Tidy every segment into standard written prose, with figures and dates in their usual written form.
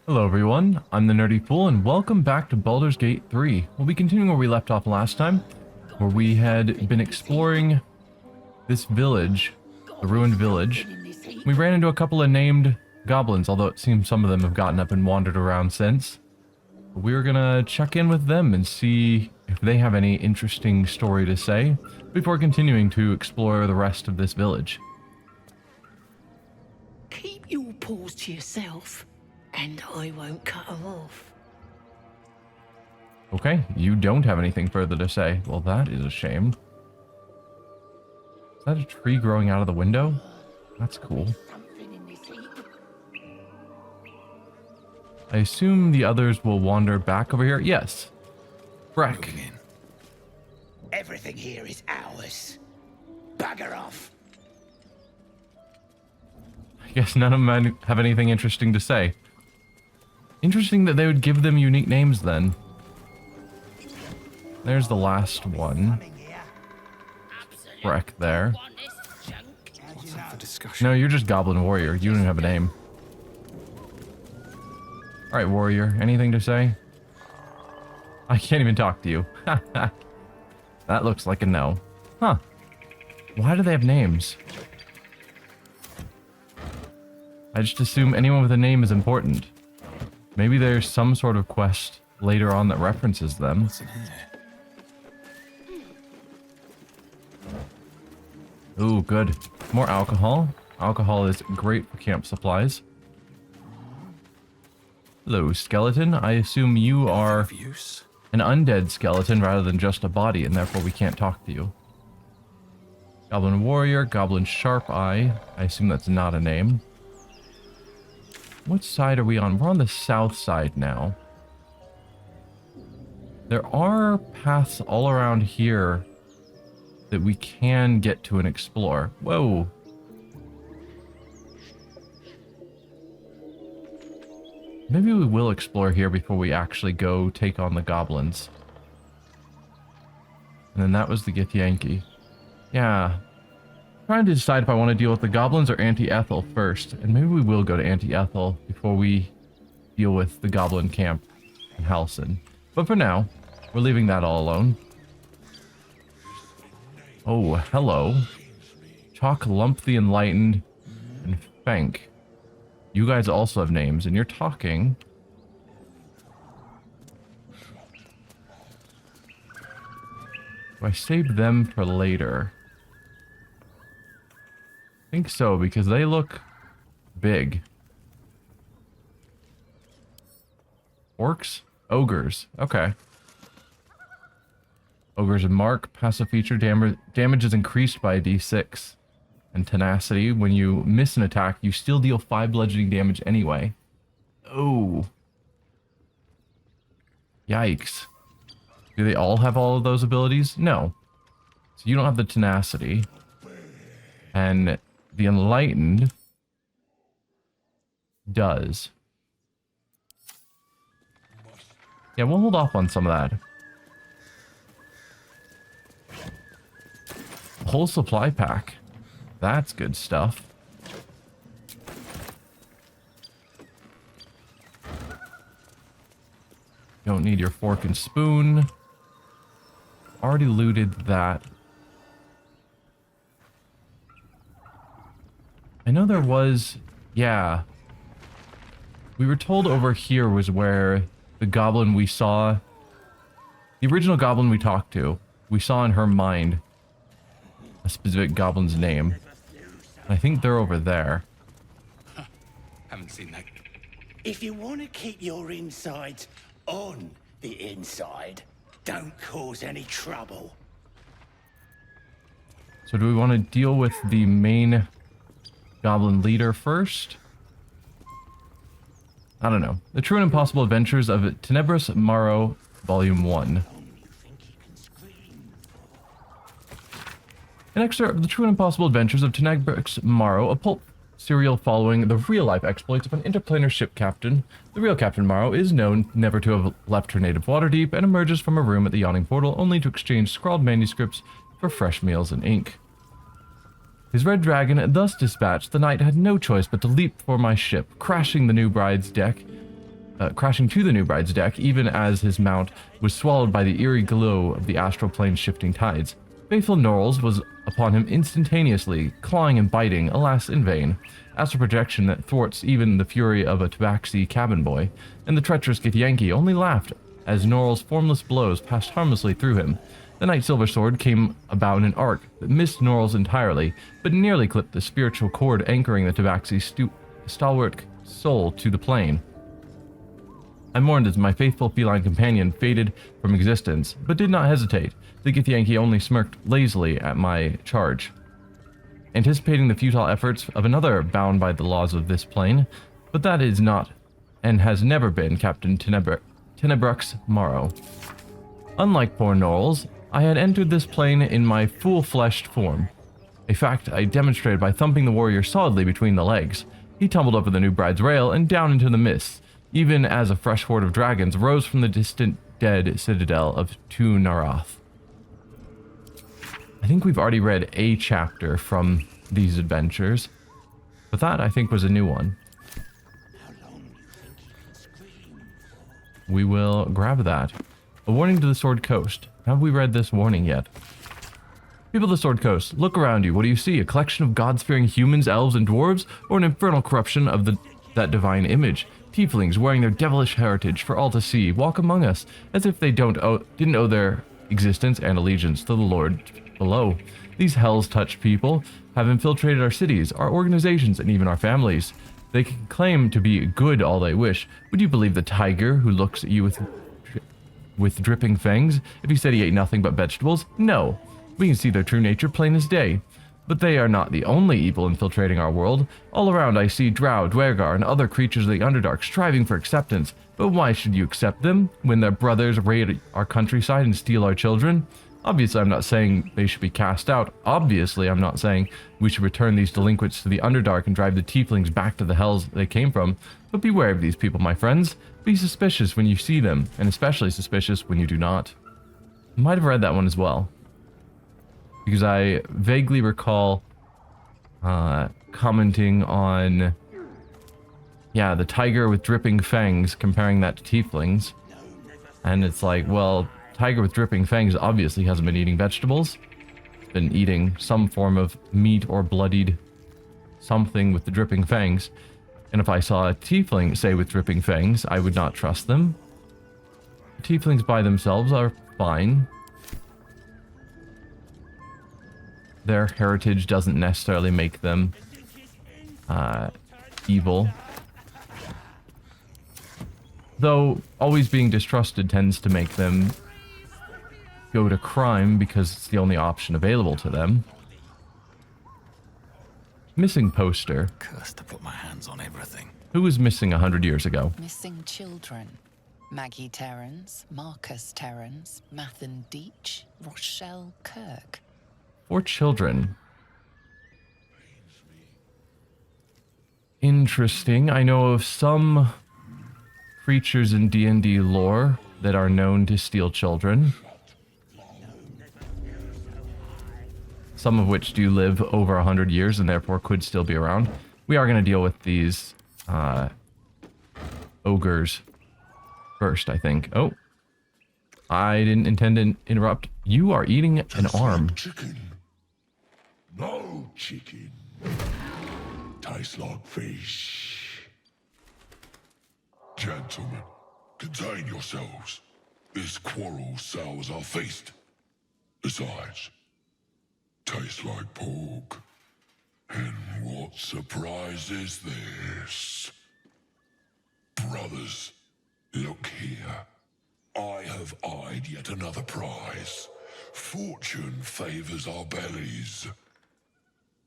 Hello everyone, I'm the Nerdy Fool and welcome back to Baldur's Gate 3. We'll be continuing where we left off last time, where we had been exploring this village, the ruined village. We ran into a couple of named goblins, although it seems some of them have gotten up and wandered around since. But we're gonna check in with them and see if they have any interesting story to say before continuing to explore the rest of this village. Keep your paws to yourself, and I won't cut them off. Okay, you don't have anything further to say. Well, that is a shame. Is that a tree growing out of the window? That's cool. I assume the others will wander back over here. Yes. Breck. Everything here is ours. Bugger off. I guess none of them have anything interesting to say. Interesting that they would give them unique names then. There's the last one. Breck there. What's up for discussion? No, you're just Goblin Warrior. You don't have a name. Alright, Warrior. Anything to say? I can't even talk to you. That looks like a no. Huh. Why do they have names? I just assume anyone with a name is important. Maybe there's some sort of quest later on that references them. What's in here? Ooh, good. More alcohol. Alcohol is great for camp supplies. Hello, skeleton. I assume you are Of use? an undead skeleton rather than just a body, and therefore we can't talk to you. Goblin Warrior, Goblin Sharp Eye. I assume that's not a name. What side are we on? We're on the south side now. There are paths all around here that we can get to and explore. Whoa. Maybe we will explore here before we actually go take on the goblins. And then that was the Githyanki. Yeah. Trying to decide if I want to deal with the goblins or Auntie Ethel first. And maybe we will go to Auntie Ethel before we deal with the goblin camp in Halson. But for now, we're leaving that all alone. Oh, hello. Chalk, Lump the Enlightened, and Fank. You guys also have names, and you're talking. Do I save them for later? I think so, because they look big. Orcs? Ogres. Okay. Ogres and Mark. Passive feature. Damage is increased by a d6. And tenacity. When you miss an attack, you still deal 5 bludgeoning damage anyway. Oh. Yikes. Do they all have all of those abilities? No. So you don't have the tenacity. And the Enlightened does. Yeah, we'll hold off on some of that. Whole supply pack. That's good stuff. Don't need your fork and spoon. Already looted that. I know there was... Yeah. We were told over here was where the goblin we saw... The original goblin we talked to. We saw in her mind a specific goblin's name. I think they're over there. Haven't seen that. If you want to keep your insides on the inside, don't cause any trouble. So do we want to deal with the main goblin leader first? I don't know. The True and Impossible Adventures of Tenebris Morrow, Volume 1. An excerpt of The True and Impossible Adventures of Tenebris Morrow, a pulp serial following the real-life exploits of an interplanar ship captain. The real Captain Morrow is known never to have left her native Waterdeep and emerges from a room at the Yawning Portal only to exchange scrawled manuscripts for fresh meals and ink. His red dragon thus dispatched, the knight had no choice but to leap for my ship, crashing the new bride's deck crashing to the new bride's deck, even as his mount was swallowed by the eerie glow of the astral plane's shifting tides. Faithful Norls was upon him instantaneously, clawing and biting, alas in vain. Astral projection that thwarts even the fury of a tabaxi cabin boy, and the treacherous Githyanki only laughed as Norl's formless blows passed harmlessly through him. The Night Silver Sword came about in an arc that missed Norl's entirely, but nearly clipped the spiritual cord anchoring the tabaxi's stalwart soul to the plane. I mourned as my faithful feline companion faded from existence, but did not hesitate. The Githyanki only smirked lazily at my charge, anticipating the futile efforts of another bound by the laws of this plane, but that is not, and has never been, Captain Tenebrux Morrow. Unlike poor Norls, I had entered this plane in my full-fleshed form, a fact I demonstrated by thumping the warrior solidly between the legs. He tumbled over the new bride's rail and down into the mists, even as a fresh horde of dragons rose from the distant dead citadel of Tu Narath. I think we've already read a chapter from these adventures, but that, I think, was a new one. We will grab that. A warning to the Sword Coast. Have we read this warning yet? People of the Sword Coast, look around you. What do you see? A collection of God-fearing humans, elves, and dwarves? Or an infernal corruption of that divine image? Tieflings wearing their devilish heritage for all to see walk among us as if they didn't owe their existence and allegiance to the Lord below. These hells-touched people have infiltrated our cities, our organizations, and even our families. They can claim to be good all they wish. Would you believe the tiger who looks at you with dripping fangs if he said he ate nothing but vegetables? No. We can see their true nature plain as day. But they are not the only evil infiltrating our world. All around I see drow, dwergar, and other creatures of the Underdark striving for acceptance. But why should you accept them when their brothers raid our countryside and steal our children? Obviously, I'm not saying they should be cast out. Obviously, I'm not saying we should return these delinquents to the Underdark and drive the tieflings back to the hells they came from. But beware of these people, my friends. Be suspicious when you see them, and especially suspicious when you do not. I might have read that one as well, because I vaguely recall commenting on, yeah, the tiger with dripping fangs, comparing that to tieflings. And it's like, well, tiger with dripping fangs obviously hasn't been eating vegetables. It's been eating some form of meat or bloodied something with the dripping fangs. And if I saw a tiefling, say, with dripping fangs, I would not trust them. Tieflings by themselves are fine. Their heritage doesn't necessarily make them evil. Though always being distrusted tends to make them go to crime because it's the only option available to them. Missing poster. Cursed to put my hands on everything. Who was missing 100 years ago? Missing children. Maggie Terrans, Marcus Terrans, Mathan Deach, Rochelle Kirk. 4 children. Interesting. I know of some creatures in D&D lore that are known to steal children. Some of which do live over 100 years and therefore could still be around. We are going to deal with these ogres first, I think. Oh. I didn't intend to interrupt. You are eating an arm. Chicken. No chicken. Tastes like fish. Gentlemen, contain yourselves. This quarrel sours our feast. Besides, tastes like pork. And what surprise is this? Brothers, look here. I have eyed yet another prize. Fortune favors our bellies.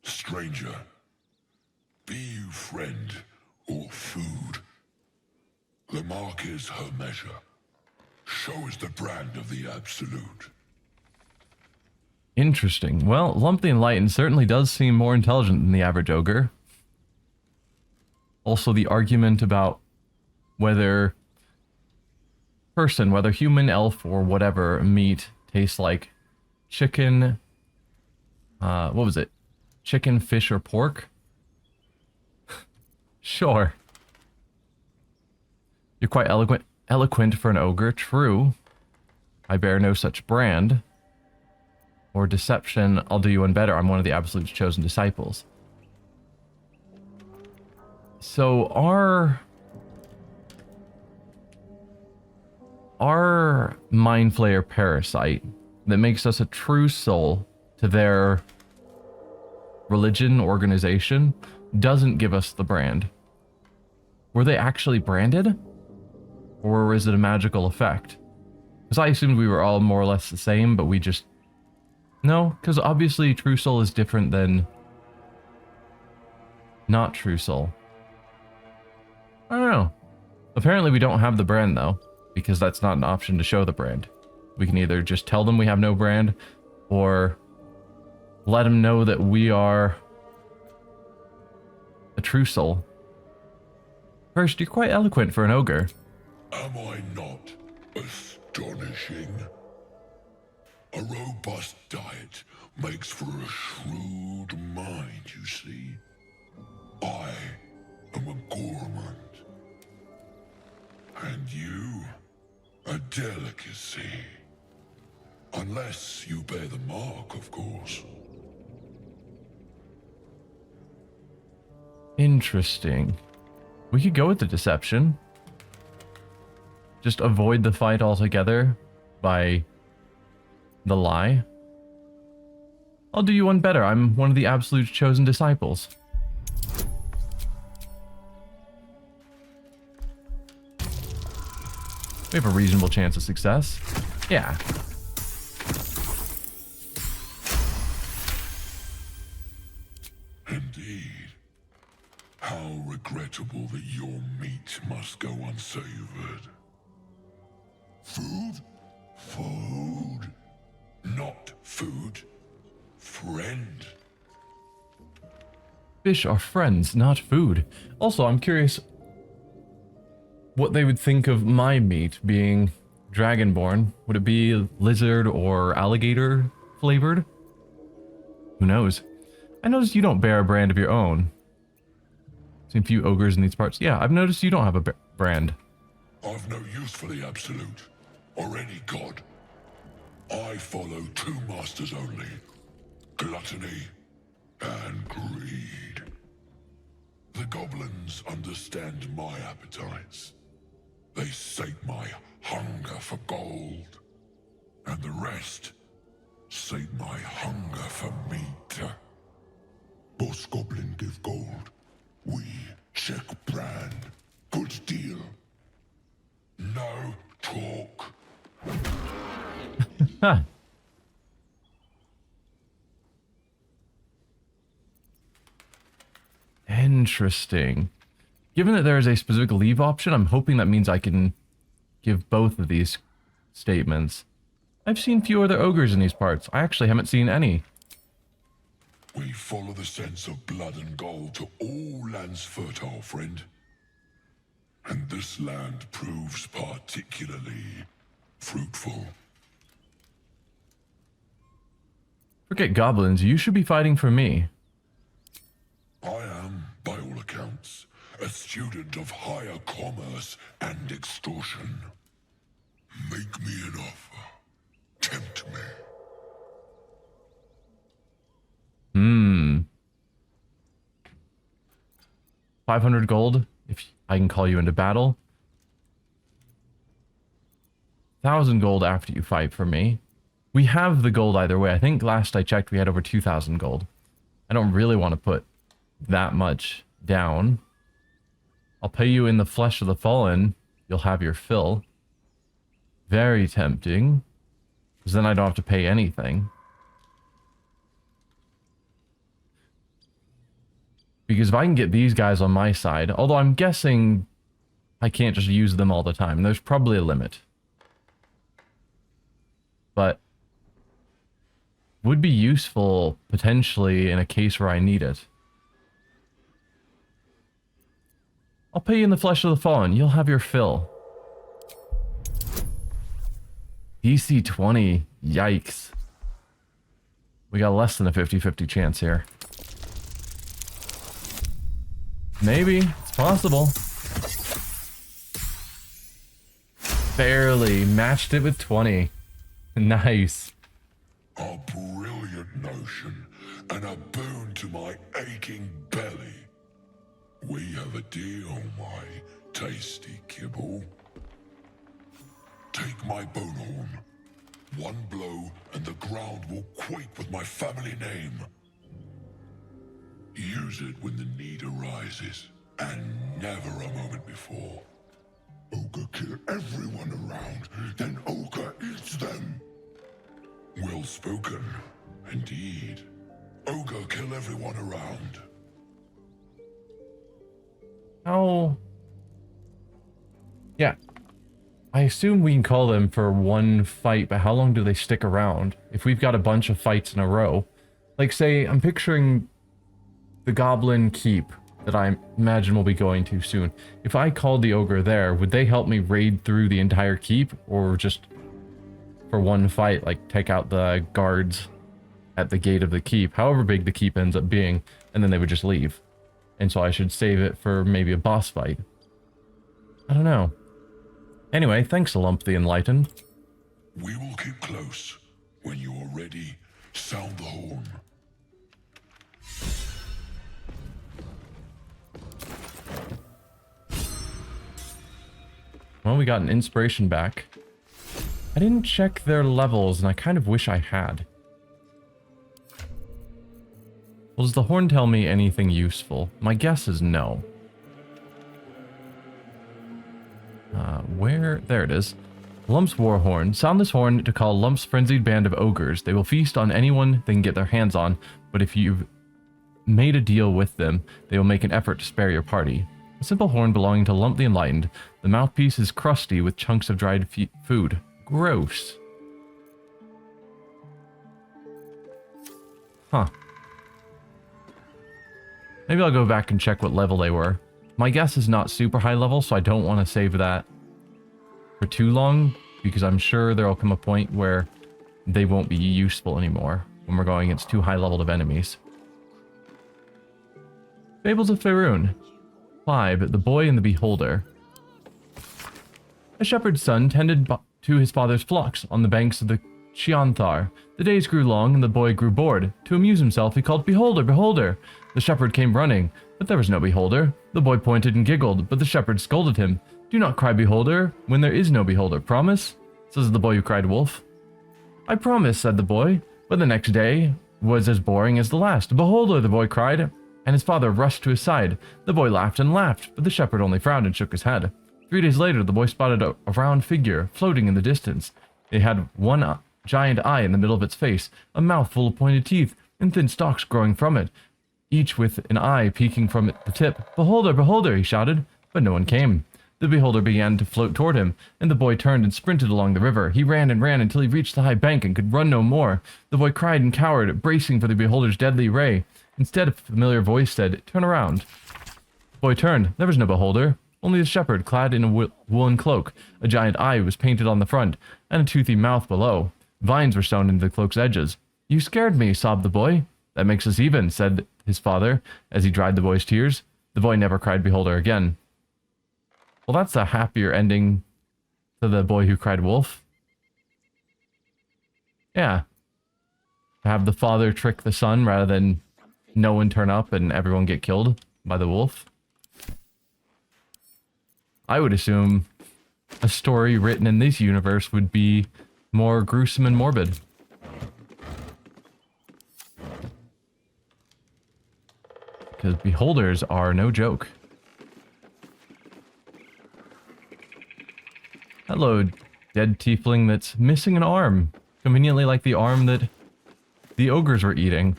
Stranger, be you friend or food. The mark is her measure. Show us the brand of the absolute. Interesting. Well, Lump the Enlightened certainly does seem more intelligent than the average ogre. Also, the argument about whether whether human, elf, or whatever meat tastes like chicken, what was it? Chicken, fish, or pork? Sure. You're quite eloquent for an ogre. True. I bear no such brand. Or deception, I'll do you one better. I'm one of the absolute chosen disciples. So our mind flayer parasite that makes us a true soul to their religion organization doesn't give us the brand. Were they actually branded? Or is it a magical effect? Because I assumed we were all more or less the same, but we just... No, because obviously true soul is different than not true soul. I don't know. Apparently we don't have the brand though, because that's not an option to show the brand. We can either just tell them we have no brand, or let them know that we are a true soul. First, you're quite eloquent for an ogre. Am I not astonishing? A robust diet makes for a shrewd mind, you see. I am a gourmand. And you, a delicacy. Unless you bear the mark, of course. Interesting. We could go with the deception. Just avoid the fight altogether by the lie. I'll do you one better. I'm one of the absolute chosen disciples. We have a reasonable chance of success. Yeah. Indeed. How regrettable that your meat must go unsavored. Food? Food. Not food. Friend. Fish are friends, not food. Also, I'm curious what they would think of my meat being dragonborn. Would it be lizard or alligator flavored? Who knows? I noticed you don't bear a brand of your own. Seen a few ogres in these parts. Yeah, I've noticed you don't have a brand. I've no use for the absolute, or any god. I follow two masters only. Gluttony and greed. The goblins understand my appetites. They sate my hunger for gold. And the rest sate my hunger for meat. Boss goblin give gold. We check brand. Good deal. No talk. Huh. Interesting. Given that there is a specific leave option, I'm hoping that means I can give both of these statements. I've seen few other ogres in these parts. I actually haven't seen any. We follow the sense of blood and gold to all lands fertile, friend. And this land proves particularly fruitful. Forget goblins, you should be fighting for me. I am, by all accounts, a student of higher commerce and extortion. Make me an offer. Tempt me. 500 gold, if I can call you into battle. 1,000 gold after you fight for me. We have the gold either way. I think last I checked we had over 2,000 gold. I don't really want to put that much down. I'll pay you in the flesh of the fallen. You'll have your fill. Very tempting. Because then I don't have to pay anything. Because if I can get these guys on my side, although I'm guessing I can't just use them all the time. There's probably a limit. But would be useful potentially in a case where I need it. I'll pay you in the flesh of the fallen. You'll have your fill. DC 20. Yikes. We got less than a 50-50 chance here. Maybe. It's possible. Barely matched it with 20. Nice. A brilliant notion, and a boon to my aching belly. We have a deal, my tasty kibble. Take my bone horn. One blow, and the ground will quake with my family name. Use it when the need arises, and never a moment before. Ogre kill everyone around, then Ogre eats them. Well spoken, indeed. Ogre kill everyone around. How? Yeah. I assume we can call them for one fight, but how long do they stick around? If we've got a bunch of fights in a row. Like, say, I'm picturing the Goblin Keep that I imagine we'll be going to soon. If I called the Ogre there, would they help me raid through the entire keep? Or just for one fight, like, take out the guards at the gate of the keep, however big the keep ends up being, and then they would just leave. And so I should save it for maybe a boss fight. I don't know. Anyway, thanks, Lump the Enlightened. We will keep close. When you are ready, sound the horn. Well, we got an inspiration back. I didn't check their levels, and I kind of wish I had. Well, does the horn tell me anything useful? My guess is no. Where? There it is. Lump's war horn. Sound this horn to call Lump's frenzied band of ogres. They will feast on anyone they can get their hands on, but if you've made a deal with them, they will make an effort to spare your party. A simple horn belonging to Lump the Enlightened. The mouthpiece is crusty with chunks of dried food. Gross. Huh. Maybe I'll go back and check what level they were. My guess is not super high level, so I don't want to save that for too long, because I'm sure there'll come a point where they won't be useful anymore when we're going against too high leveled of enemies. Fables of Faerun. 5. The Boy and the Beholder. A shepherd's son tended to his father's flocks on the banks of the Chianthar. The days grew long and the boy grew bored. To amuse himself, he called, "Beholder, beholder!" The shepherd came running, but there was no beholder. The boy pointed and giggled, but the shepherd scolded him. "Do not cry, beholder, when there is no beholder. Promise?" says the boy who cried wolf. "I promise," said the boy, but the next day was as boring as the last. "Beholder!" the boy cried, and his father rushed to his side. The boy laughed and laughed, but the shepherd only frowned and shook his head. 3 days later, the boy spotted a round figure floating in the distance. It had one giant eye in the middle of its face, a mouth full of pointed teeth, and thin stalks growing from it, each with an eye peeking from the tip. "Beholder, beholder!" he shouted, but no one came. The beholder began to float toward him, and the boy turned and sprinted along the river. He ran and ran until he reached the high bank and could run no more. The boy cried and cowered, bracing for the beholder's deadly ray. Instead, a familiar voice said, "Turn around." The boy turned. There was no beholder, only the shepherd clad in a woolen cloak. A giant eye was painted on the front, and a toothy mouth below. Vines were sewn into the cloak's edges. "You scared me," sobbed the boy. "That makes us even," said his father, as he dried the boy's tears. The boy never cried beholder again. Well, that's a happier ending to the boy who cried wolf. Yeah. To have the father trick the son rather than no one turn up and everyone get killed by the wolf. I would assume a story written in this universe would be more gruesome and morbid. Because beholders are no joke. Hello, dead tiefling that's missing an arm. Conveniently like the arm that the ogres were eating.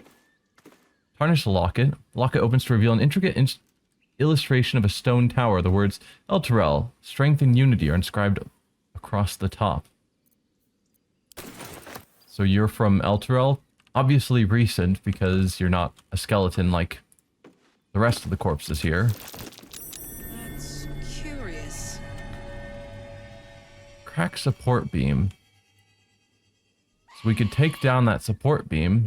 Tarnish the locket. The locket opens to reveal an intricate illustration of a stone tower. The words Elturel, strength and unity are inscribed across the top. So you're from Elturel? Obviously recent, because you're not a skeleton like the rest of the corpses here. That's curious. Crack support beam. So we could take down that support beam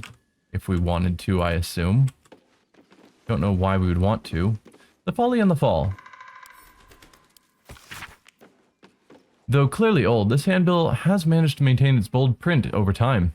if we wanted to, I assume. Don't know why we would want to. The folly and the fall. Though clearly old, this handbill has managed to maintain its bold print over time.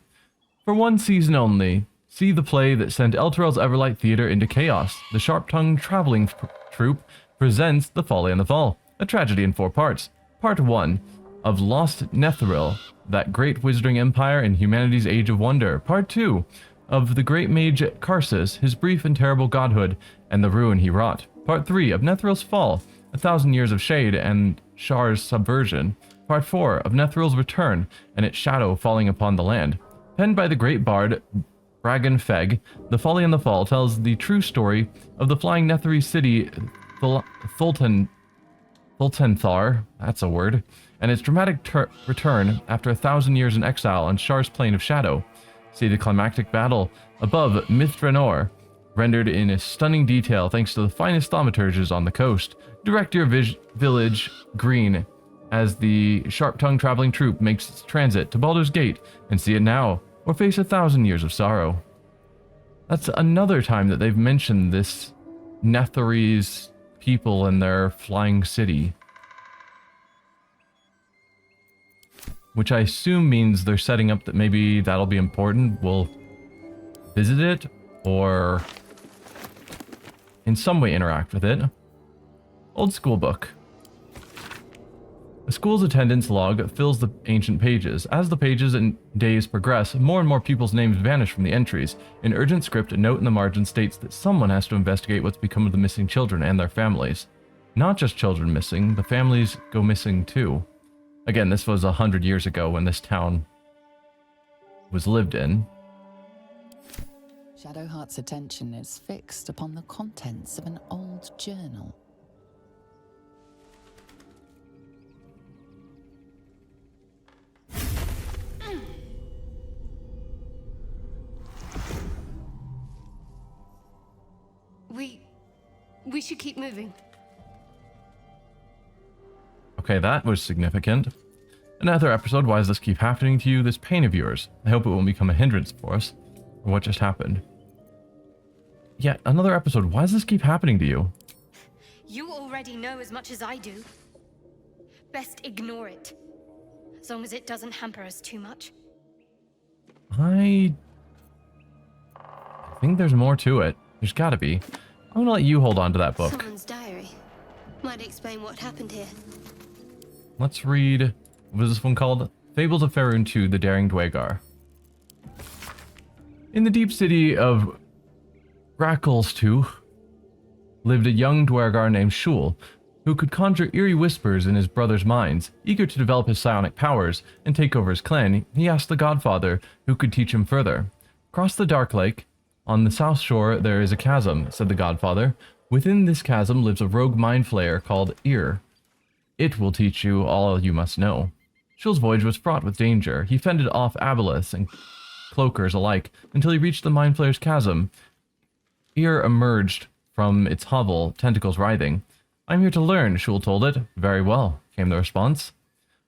For one season only, see the play that sent Elturel's Everlight Theater into chaos. The sharp-tongued traveling troupe presents The Folly and the Fall, a tragedy in 4 parts. Part 1 of Lost Netheril, that great wizarding empire in humanity's age of wonder. Part 2 of the great mage Karsus, his brief and terrible godhood, and the ruin he wrought. Part 3 of Netheril's fall, 1,000 years of shade and Shar's subversion. Part 4 of Netheril's return and its shadow falling upon the land. Penned by the great bard Bragan Feg, The Folly and the Fall tells the true story of the flying Netheri city Thultenthar, that's a word, and its dramatic return after 1,000 years in exile on Shar's Plane of Shadow. See the climactic battle above Mithranor, rendered in a stunning detail thanks to the finest thaumaturges on the coast. Direct your village green as the sharp-tongued traveling troupe makes its transit to Baldur's Gate, and see it now, or face 1,000 years of sorrow. That's another time that they've mentioned this Netheri's people and their flying city. Which I assume means they're setting up that maybe that'll be important. We'll visit it, or in some way interact with it. Old school book. The school's attendance log fills the ancient pages. As the pages and days progress, more and more people's names vanish from the entries. In urgent script, a note in the margin states that someone has to investigate what's become of the missing children and their families. Not just children missing, the families go missing too. Again, this was 100 years ago when this town was lived in. Shadowheart's attention is fixed upon the contents of an old journal. We should keep moving. Okay, that was significant. Another episode, why does this keep happening to you? This pain of yours. I hope it won't become a hindrance for us. Or what just happened? Yeah, another episode, why does this keep happening to you? You already know as much as I do. Best ignore it. As long as it doesn't hamper us too much. I think there's more to it. There's gotta be. I'm gonna let you hold on to that book. Someone's diary. Might explain what happened here. Let's read, what is this one called? Fables of Faerun II, the Daring Dwagar. In the deep city of Gracklstugh lived a young Dwagar named Shul, who could conjure eerie whispers in his brother's minds. Eager to develop his psionic powers and take over his clan, he asked the Godfather who could teach him further. Across the Dark Lake, on the south shore, there is a chasm, said the Godfather. Within this chasm lives a rogue mind flayer called Ear. It will teach you all you must know. Shul's voyage was fraught with danger. He fended off aboleths and cloakers alike until he reached the mind flayer's chasm. Ear emerged from its hovel, tentacles writhing. I'm here to learn, Shul told it. Very well, came the response.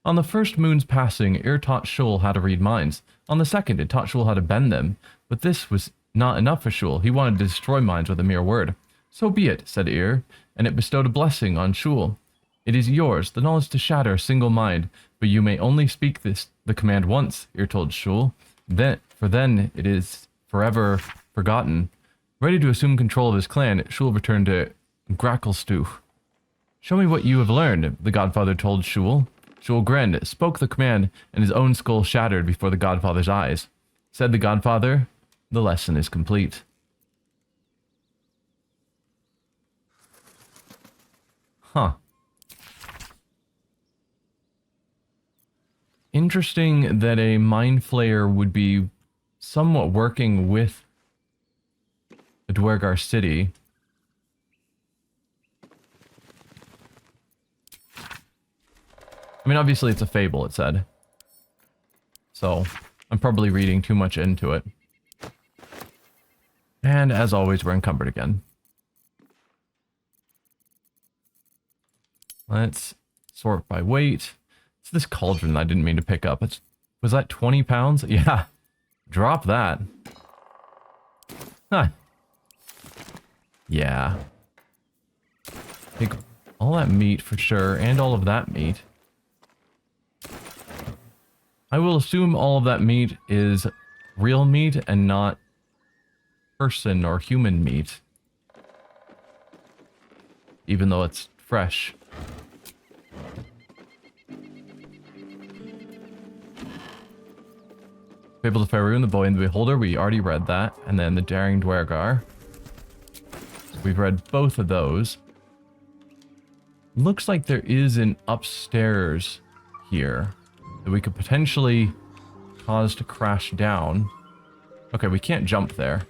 On the first moon's passing, Ear taught Shul how to read minds. On the second, it taught Shul how to bend them. But this was not enough for Shul. He wanted to destroy minds with a mere word. So be it, said Ear, and it bestowed a blessing on Shul. It is yours, the knowledge to shatter a single mind, but you may only speak the command once, Ear told Shul. Then it is forever forgotten. Ready to assume control of his clan, Shul returned to Gracklstugh. Show me what you have learned, the Godfather told Shul. Shul grinned, spoke the command, and his own skull shattered before the Godfather's eyes. Said the Godfather, the lesson is complete. Huh. Interesting that a mind flayer would be somewhat working with the Dwergar city. I mean, obviously it's a fable, it said. So, I'm probably reading too much into it. And as always, we're encumbered again. Let's sort by weight. It's this cauldron I didn't mean to pick up. Was that 20 pounds? Yeah. Drop that. Huh. Yeah. Take all that meat for sure, and all of that meat. I will assume all of that meat is real meat and not person or human meat. Even though it's fresh. Fable of Faerun, the Boy and the Beholder, we already read that. And then the Daring Dwergar. We've read both of those. Looks like there is an upstairs here that we could potentially cause to crash down. Okay, we can't jump there.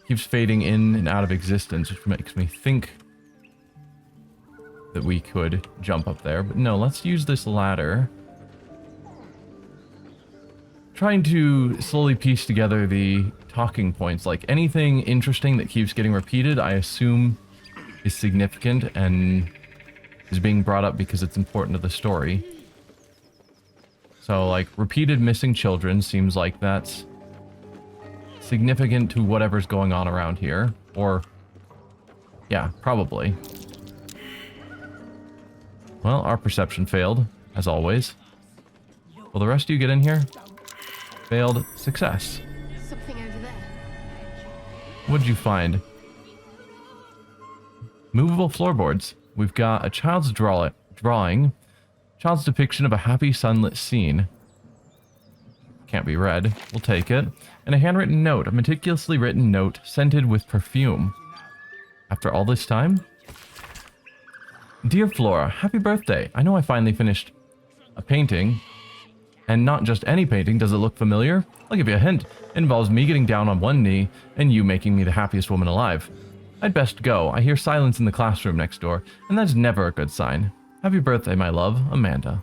Keeps fading in and out of existence, which makes me think that we could jump up there. But no, let's use this ladder. Trying to slowly piece together the talking points. Like anything interesting that keeps getting repeated, I assume is significant and is being brought up because it's important to the story. So like repeated missing children seems like that's significant to whatever's going on around here. Or, yeah, probably. Well, our perception failed, as always. Will the rest of you get in here? Failed. Success. Something over there. What'd you find? Movable floorboards. We've got a child's drawing. Child's depiction of a happy sunlit scene. Can't be read. We'll take it. And a handwritten note. A meticulously written note scented with perfume. After all this time? Dear Flora, happy birthday. I know I finally finished a painting. And not just any painting. Does it look familiar? I'll give you a hint. It involves me getting down on one knee and you making me the happiest woman alive. I'd best go. I hear silence in the classroom next door, and that's never a good sign. Happy birthday, my love, Amanda.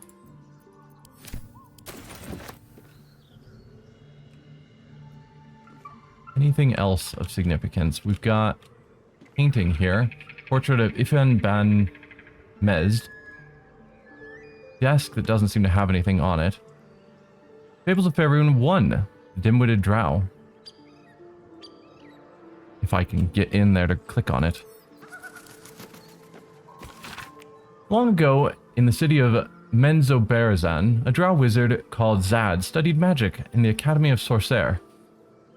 Anything else of significance? We've got painting here. Portrait of Ifan Ban Mezd. Desk that doesn't seem to have anything on it. Fables of Faerun 1. Dim-witted drow. If I can get in there to click on it. Long ago, in the city of Menzoberranzan, a drow wizard called Zad studied magic in the Academy of Sorcerer.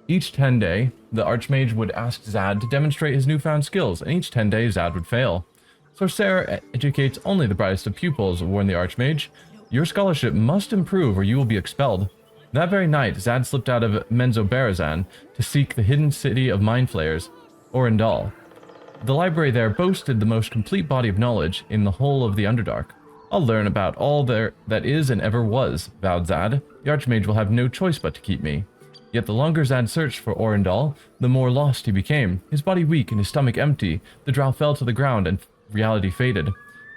Each 10 day, the Archmage would ask Zad to demonstrate his newfound skills, and each 10 days Zad would fail. Sorcerer educates only the brightest of pupils, warned the Archmage. Your scholarship must improve or you will be expelled. That very night, Zad slipped out of Menzoberranzan to seek the hidden city of mind flayers, Orendal. The library there boasted the most complete body of knowledge in the whole of the Underdark. I'll learn about all there that is and ever was, vowed Zad. The Archmage will have no choice but to keep me. Yet the longer Zad searched for Orendal, the more lost he became. His body weak and his stomach empty, the drow fell to the ground and reality faded.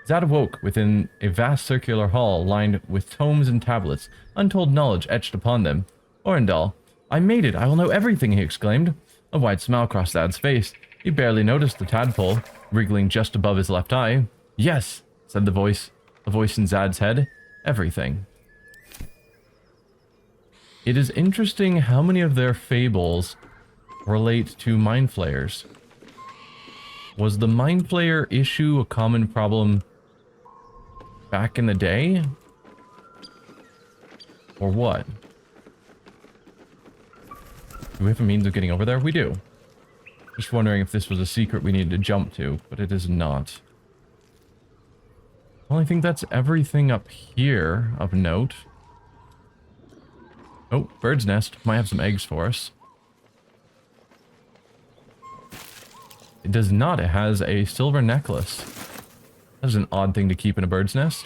Zad awoke within a vast circular hall lined with tomes and tablets, untold knowledge etched upon them. Orendal. I made it! I will know everything, he exclaimed. A wide smile crossed Zad's face. He barely noticed the tadpole, wriggling just above his left eye. Yes, said the voice in Zad's head. Everything. It is interesting how many of their fables relate to mind flayers. Was the mind flayer issue a common problem back in the day? Or what? Do we have a means of getting over there? We do. Just wondering if this was a secret we needed to jump to, but it is not. Well, I think that's everything up here of note. Oh, bird's nest. Might have some eggs for us. It does not. It has a silver necklace. That is an odd thing to keep in a bird's nest.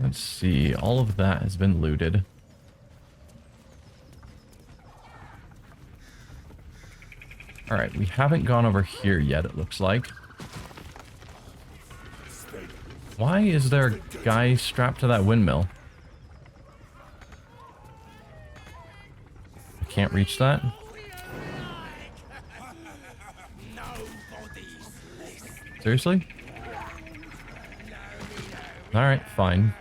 Let's see. All of that has been looted. Alright, we haven't gone over here yet, it looks like. Why is there a guy strapped to that windmill? I can't reach that? Seriously? Alright, fine.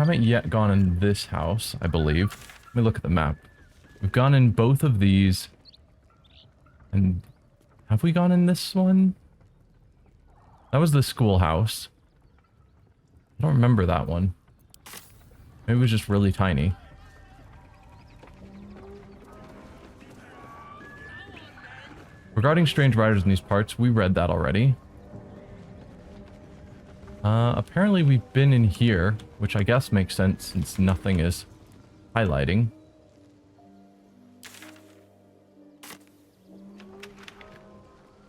haven't yet gone in this house, I believe. Let me look at the map. We've gone in both of these. And have we gone in this one? That was the schoolhouse. I don't remember that one. Maybe it was just really tiny. Regarding strange riders in these parts, we read that already. Apparently we've been in here, which I guess makes sense since nothing is highlighting.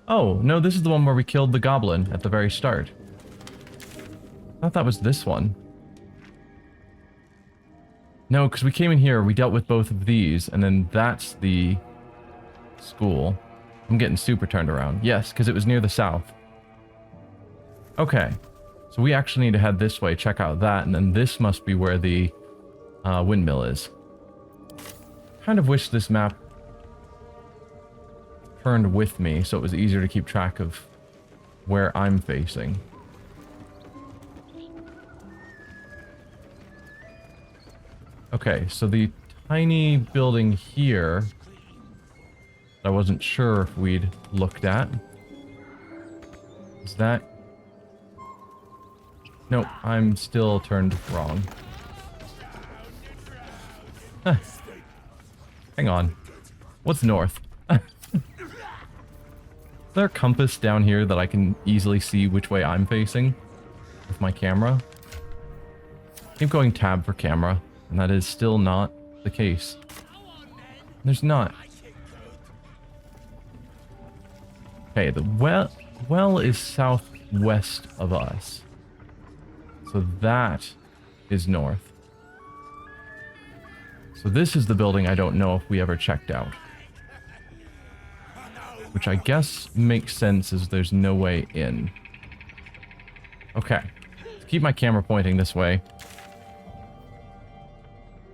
Oh, no, this is the one where we killed the goblin at the very start. I thought that was this one. No, because we came in here, we dealt with both of these, and then that's the school. I'm getting super turned around. Yes, because it was near the south. Okay. So we actually need to head this way, check out that, and then this must be where the windmill is. Kind of wish this map turned with me so it was easier to keep track of where I'm facing. Okay, so the tiny building here I wasn't sure if we'd looked at. Is that... No, I'm still turned wrong. Huh. Hang on. What's north? Is there a compass down here that I can easily see which way I'm facing with my camera? Keep going tab for camera, and that is still not the case. There's not. Okay, the well is southwest of us. So that is north. So this is the building I don't know if we ever checked out. Which I guess makes sense as there's no way in. Okay. Let's keep my camera pointing this way.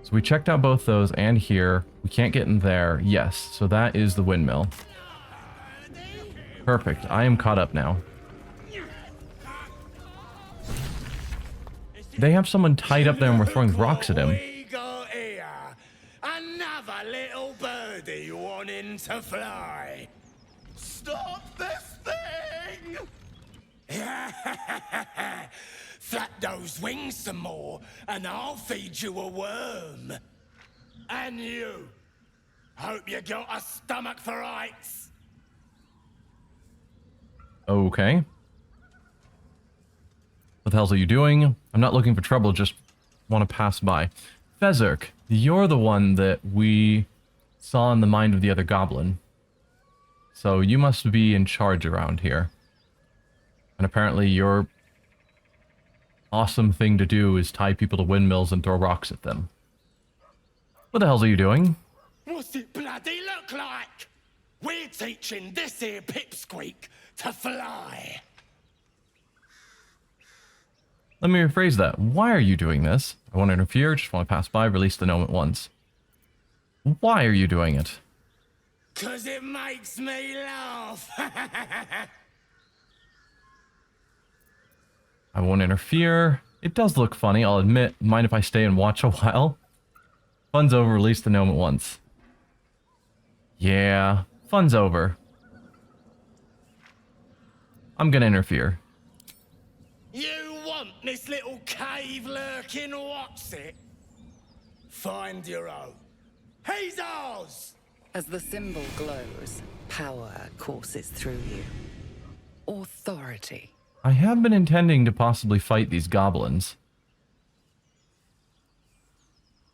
So we checked out both those and here. We can't get in there. Yes, so that is the windmill. Perfect. I am caught up now. They have someone tied up there and we're throwing rocks at him. We got here another little birdie wanting to fly. Stop this thing! Flap those wings some more, and I'll feed you a worm. And you. Hope you got a stomach for rights. Okay. What the hell are you doing? I'm not looking for trouble, just want to pass by. Fezerk, you're the one that we saw in the mind of the other goblin. So you must be in charge around here. And apparently your awesome thing to do is tie people to windmills and throw rocks at them. What the hell are you doing? What's it bloody look like? We're teaching this here pipsqueak to fly. Let me rephrase that. Why are you doing this? I won't interfere, just want to pass by, release the gnome at once. Why are you doing it? 'Cause it makes me laugh. I won't interfere. It does look funny, I'll admit. Mind if I stay and watch a while? Fun's over, release the gnome at once. Yeah, fun's over. I'm gonna interfere. You want this little cave lurking what's it? Find your own. He's ours! As the symbol glows, power courses through you. Authority. I have been intending to possibly fight these goblins.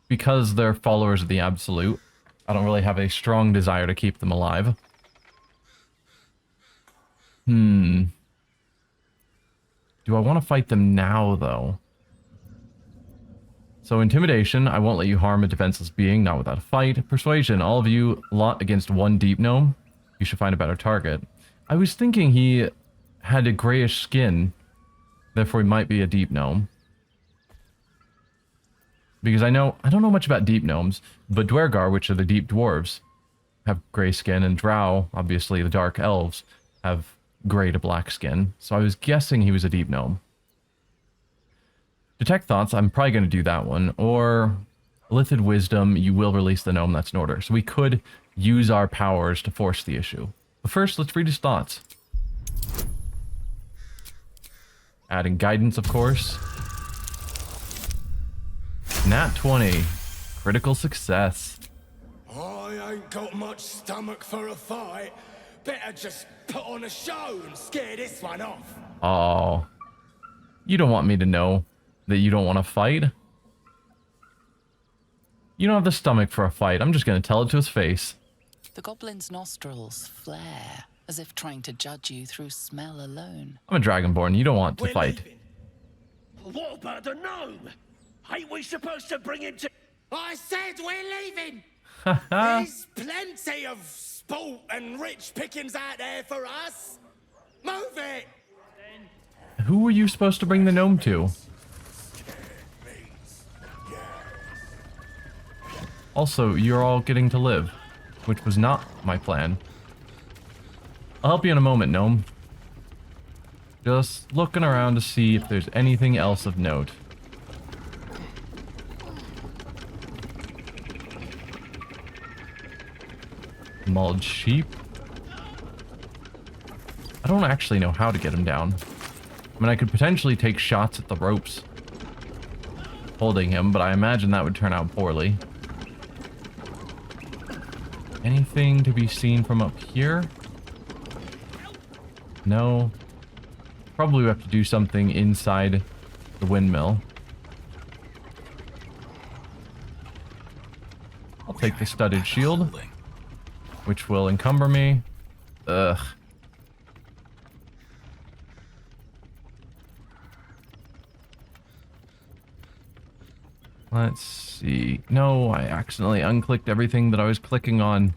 Because they're followers of the Absolute, I don't really have a strong desire to keep them alive. Do I want to fight them now, though? So intimidation, I won't let you harm a defenseless being, not without a fight. Persuasion, all of you lot against one deep gnome. You should find a better target. I was thinking he had a grayish skin, therefore he might be a deep gnome. Because I don't know much about deep gnomes, but Dwergar, which are the deep dwarves, have gray skin, and Drow, obviously the dark elves, have gray to black skin. So I was guessing he was a deep gnome. Detect thoughts, I'm probably going to do that one. Or Lithid Wisdom, you will release the gnome. That's in order. So we could use our powers to force the issue. But first, let's read his thoughts. Adding guidance, of course. Nat 20. Critical success. I ain't got much stomach for a fight. Better just put on a show and scare this one off. Oh. You don't want me to know that you don't want to fight? You don't have the stomach for a fight. I'm just going to tell it to his face. The goblin's nostrils flare, as if trying to judge you through smell alone. I'm a dragonborn. You don't want to fight. Leaving. What about the gnome? Ain't we supposed to bring him to... I said we're leaving! There's plenty of sport and rich pickings out there for us. Move it! Who were you supposed to bring the gnome to? Also, you're all getting to live, which was not my plan. I'll help you in a moment, gnome. Just looking around to see if there's anything else of note. Mauled sheep. I don't actually know how to get him down. I mean, I could potentially take shots at the ropes holding him, but I imagine that would turn out poorly. Anything to be seen from up here? No. Probably have to do something inside the windmill. I'll take the studded shield, which will encumber me. Ugh. Let's see. No, I accidentally unclicked everything that I was clicking on.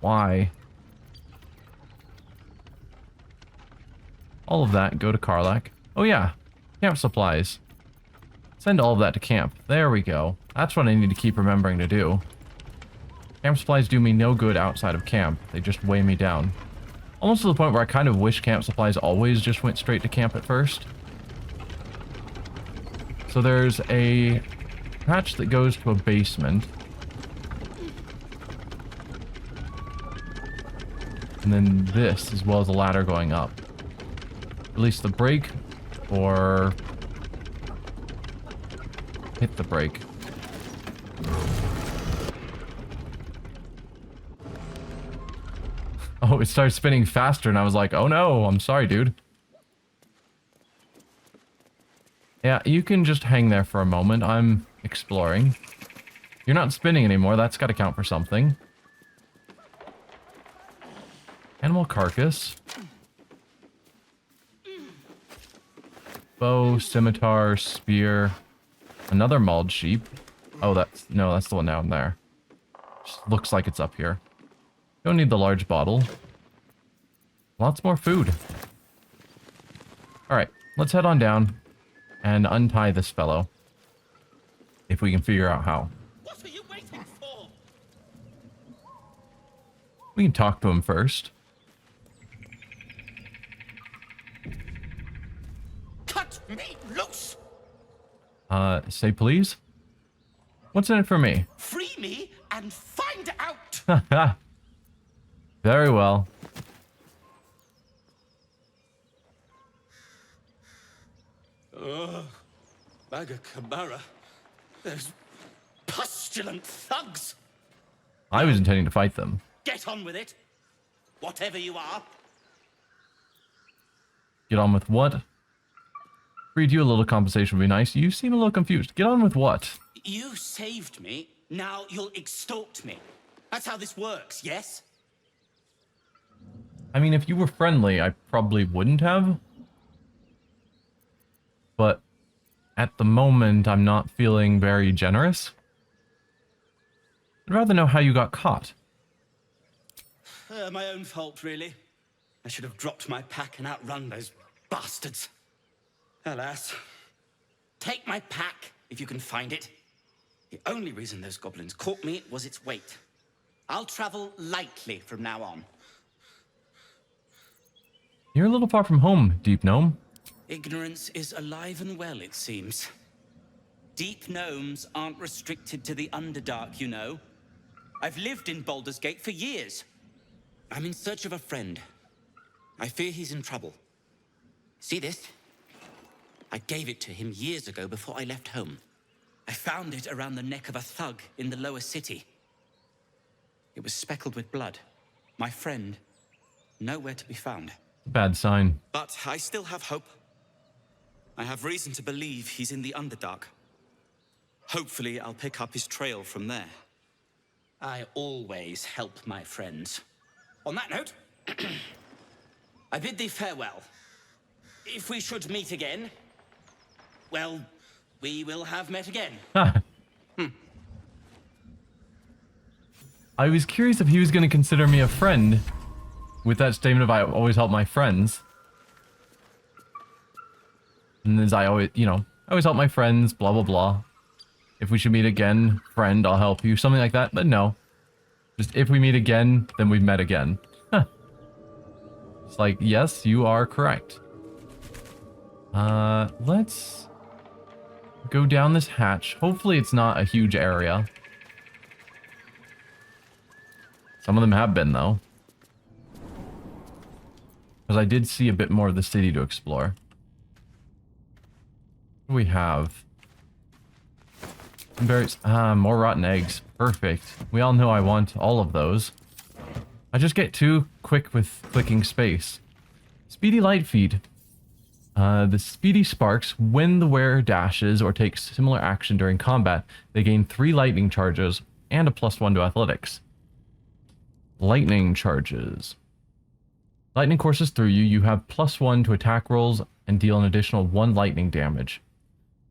Why? All of that, go to Karlach. Oh yeah, camp supplies. Send all of that to camp. There we go. That's what I need to keep remembering to do. Camp supplies do me no good outside of camp. They just weigh me down. Almost to the point where I kind of wish camp supplies always just went straight to camp at first. So there's a hatch that goes to a basement. And then this, as well as a ladder going up. Release the brake, or hit the brake. Oh, it started spinning faster, and I was like, oh no, I'm sorry, dude. Yeah, you can just hang there for a moment. I'm exploring. You're not spinning anymore. That's got to count for something. Animal carcass. Bow, scimitar, spear. Another mauled sheep. Oh, that's the one down there. Just looks like it's up here. Don't need the large bottle. Lots more food. Alright, let's head on down and untie this fellow. If we can figure out how. What are you waiting for? We can talk to him first. Cut me loose! Say please? What's in it for me? Free me and find out! Very well. Baga Kamara. Those pustulant thugs! I was intending to fight them. Get on with it. Whatever you are. Get on with what? Read you a little compensation would be nice. You seem a little confused. Get on with what? You saved me. Now you'll extort me. That's how this works, yes? I mean, if you were friendly, I probably wouldn't have. But at the moment, I'm not feeling very generous. I'd rather know how you got caught. My own fault, really. I should have dropped my pack and outrun those bastards. Alas. Take my pack, if you can find it. The only reason those goblins caught me was its weight. I'll travel lightly from now on. You're a little far from home, Deep Gnome. Ignorance is alive and well, it seems. Deep gnomes aren't restricted to the Underdark, you know. I've lived in Baldur's Gate for years. I'm in search of a friend. I fear he's in trouble. See this? I gave it to him years ago before I left home. I found it around the neck of a thug in the lower city. It was speckled with blood. My friend, nowhere to be found. Bad sign. But I still have hope. I have reason to believe he's in the Underdark. Hopefully, I'll pick up his trail from there. I always help my friends. On that note, I bid thee farewell. If we should meet again, well, we will have met again. I was curious if he was going to consider me a friend with that statement of I always help my friends. And as I always, you know, I always help my friends, blah, blah, blah. If we should meet again, friend, I'll help you. Something like that. But no. Just if we meet again, then we've met again. Huh. It's like, yes, you are correct. Let's go down this hatch. Hopefully it's not a huge area. Some of them have been, though. Because I did see a bit more of the city to explore. What do we have? Berries. More rotten eggs. Perfect. We all know I want all of those. I just get too quick with clicking space. Speedy light feed. The speedy sparks, when the wearer dashes or takes similar action during combat, they gain 3 lightning charges and a +1 to athletics. Lightning charges. Lightning courses through you. You have +1 to attack rolls and deal an additional 1 lightning damage.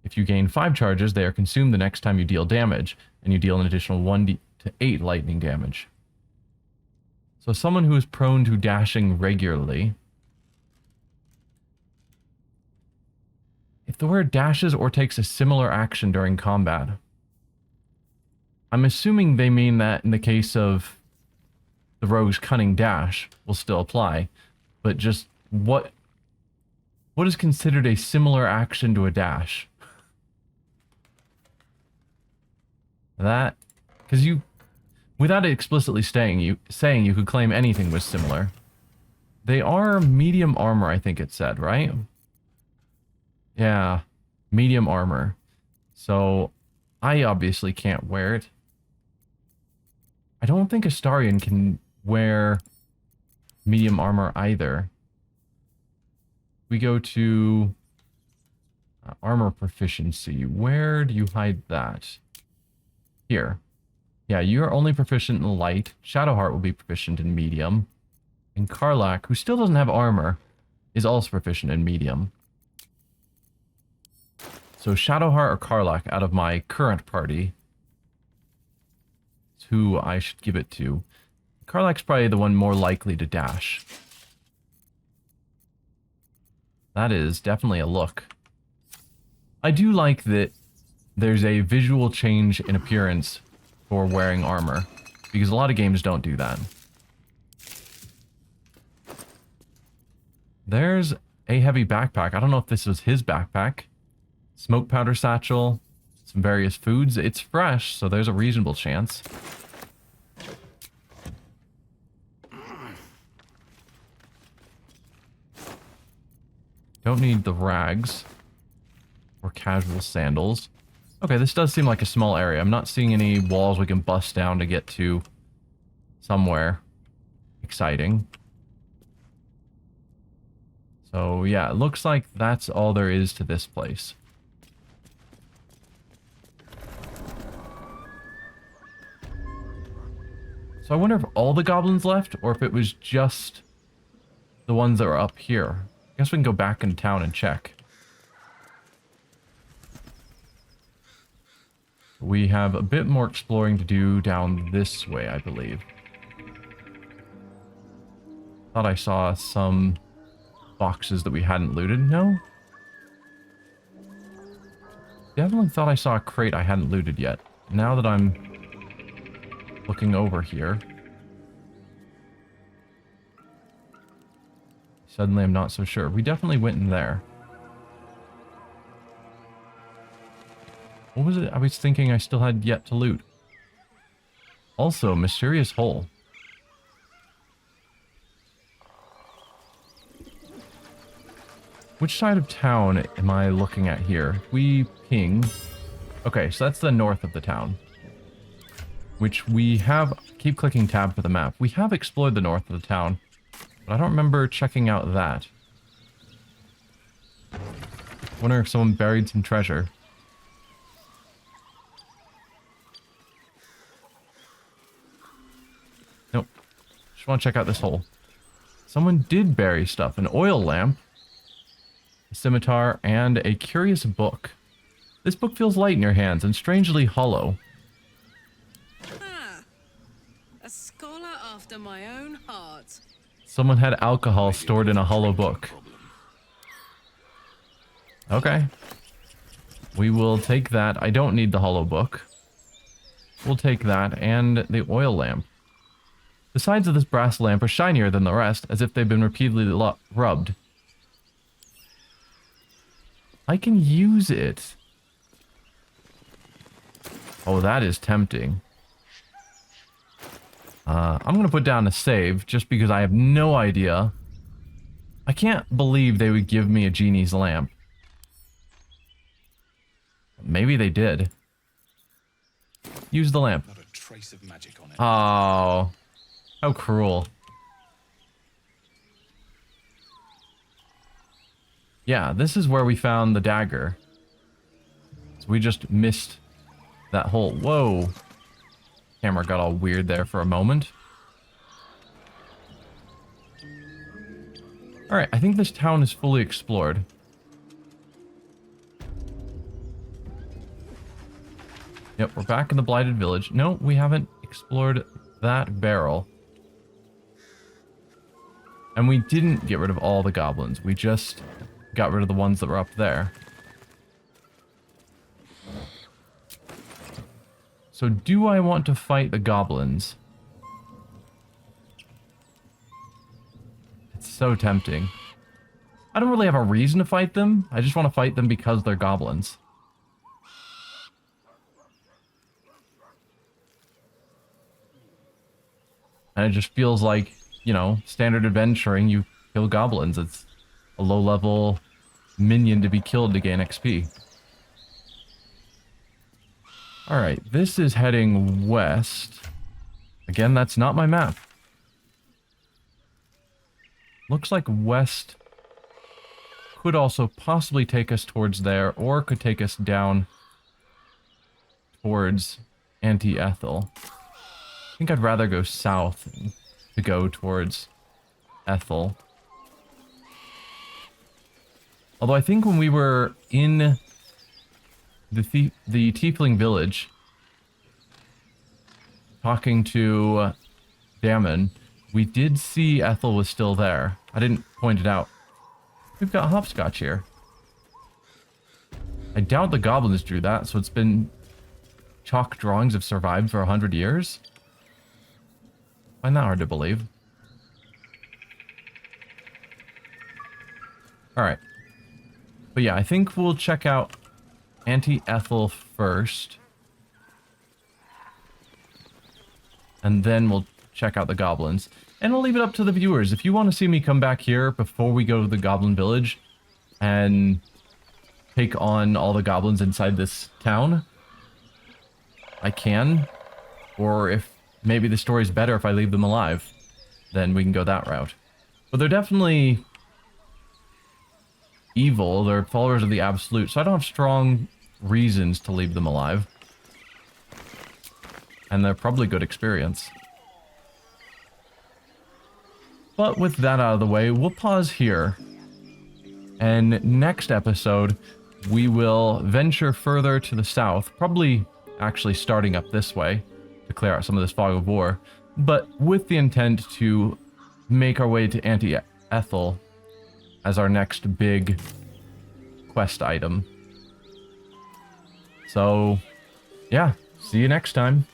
If you gain 5 charges, they are consumed the next time you deal damage, and you deal an additional 1 to 8 lightning damage. So someone who is prone to dashing regularly. If the wearer dashes or takes a similar action during combat. I'm assuming they mean that in the case of the rogue's cunning dash will still apply, but just what is considered a similar action to a dash? That, because you, without it explicitly saying you could claim anything was similar. They are medium armor, I think it said, right? Yeah, medium armor. So, I obviously can't wear it. I don't think Astarion can wear medium armor either. We go to armor proficiency. Where do you hide that? Here. Yeah, you are only proficient in light. Shadowheart will be proficient in medium. And Karlach, who still doesn't have armor, is also proficient in medium. So Shadowheart or Karlach out of my current party is who I should give it to. Karlach's probably the one more likely to dash. That is definitely a look. I do like that there's a visual change in appearance for wearing armor, because a lot of games don't do that. There's a heavy backpack. I don't know if this was his backpack. Smoke powder satchel, some various foods. It's fresh, so there's a reasonable chance. Don't need the rags or casual sandals. Okay, this does seem like a small area. I'm not seeing any walls we can bust down to get to somewhere exciting. So yeah, it looks like that's all there is to this place. So I wonder if all the goblins left, or if it was just the ones that were up here. I guess we can go back into town and check. We have a bit more exploring to do down this way, I believe. Thought I saw some boxes that we hadn't looted. No? Definitely thought I saw a crate I hadn't looted yet. Now that I'm looking over here, suddenly I'm not so sure. We definitely went in there. What was it I was thinking I still had yet to loot? Also, mysterious hole. Which side of town am I looking at here? We ping. Okay, so that's the north of the town. Which we have... Keep clicking tab for the map. We have explored the north of the town. But I don't remember checking out that. Wonder if someone buried some treasure. Nope. Just want to check out this hole. Someone did bury stuff. An oil lamp. A scimitar, and a curious book. This book feels light in your hands and strangely hollow. Ah, a scholar after my own heart. Someone had alcohol stored in a hollow book. Okay. We will take that. I don't need the hollow book. We'll take that and the oil lamp. The sides of this brass lamp are shinier than the rest, as if they've been repeatedly rubbed. I can use it. Oh, that is tempting. I'm going to put down a save just because I have no idea. I can't believe they would give me a genie's lamp. Maybe they did. Use the lamp. Not a trace of magic on it. Oh, how cruel. Yeah, this is where we found the dagger. So we just missed that hole. Whoa. Camera got all weird there for a moment. Alright, I think this town is fully explored. Yep, we're back in the blighted village. No, we haven't explored that barrel. And we didn't get rid of all the goblins. We just got rid of the ones that were up there. So do I want to fight the goblins? It's so tempting. I don't really have a reason to fight them. I just want to fight them because they're goblins. And it just feels like, you know, standard adventuring, you kill goblins. It's a low-level minion to be killed to gain XP. Alright, this is heading west. Again, that's not my map. Looks like west could also possibly take us towards there, or could take us down towards Auntie Ethel. I think I'd rather go south to go towards Ethel. Although I think when we were in the Tiefling village, talking to Damon, we did see Ethel was still there. I didn't point it out. We've got hopscotch here. I doubt the goblins drew that, so it's been... Chalk drawings have survived for 100 years? I find that hard to believe. Alright. But yeah, I think we'll check out Auntie Ethel first. And then we'll check out the goblins. And I'll leave it up to the viewers. If you want to see me come back here before we go to the goblin village and take on all the goblins inside this town, I can. Or if maybe the story's better if I leave them alive, then we can go that route. But they're definitely evil. They're followers of the Absolute, so I don't have strong reasons to leave them alive. And they're probably good experience. But with that out of the way, we'll pause here. And next episode, we will venture further to the south, probably actually starting up this way to clear out some of this fog of war, but with the intent to make our way to Auntie Ethel as our next big quest item. So, yeah, see you next time.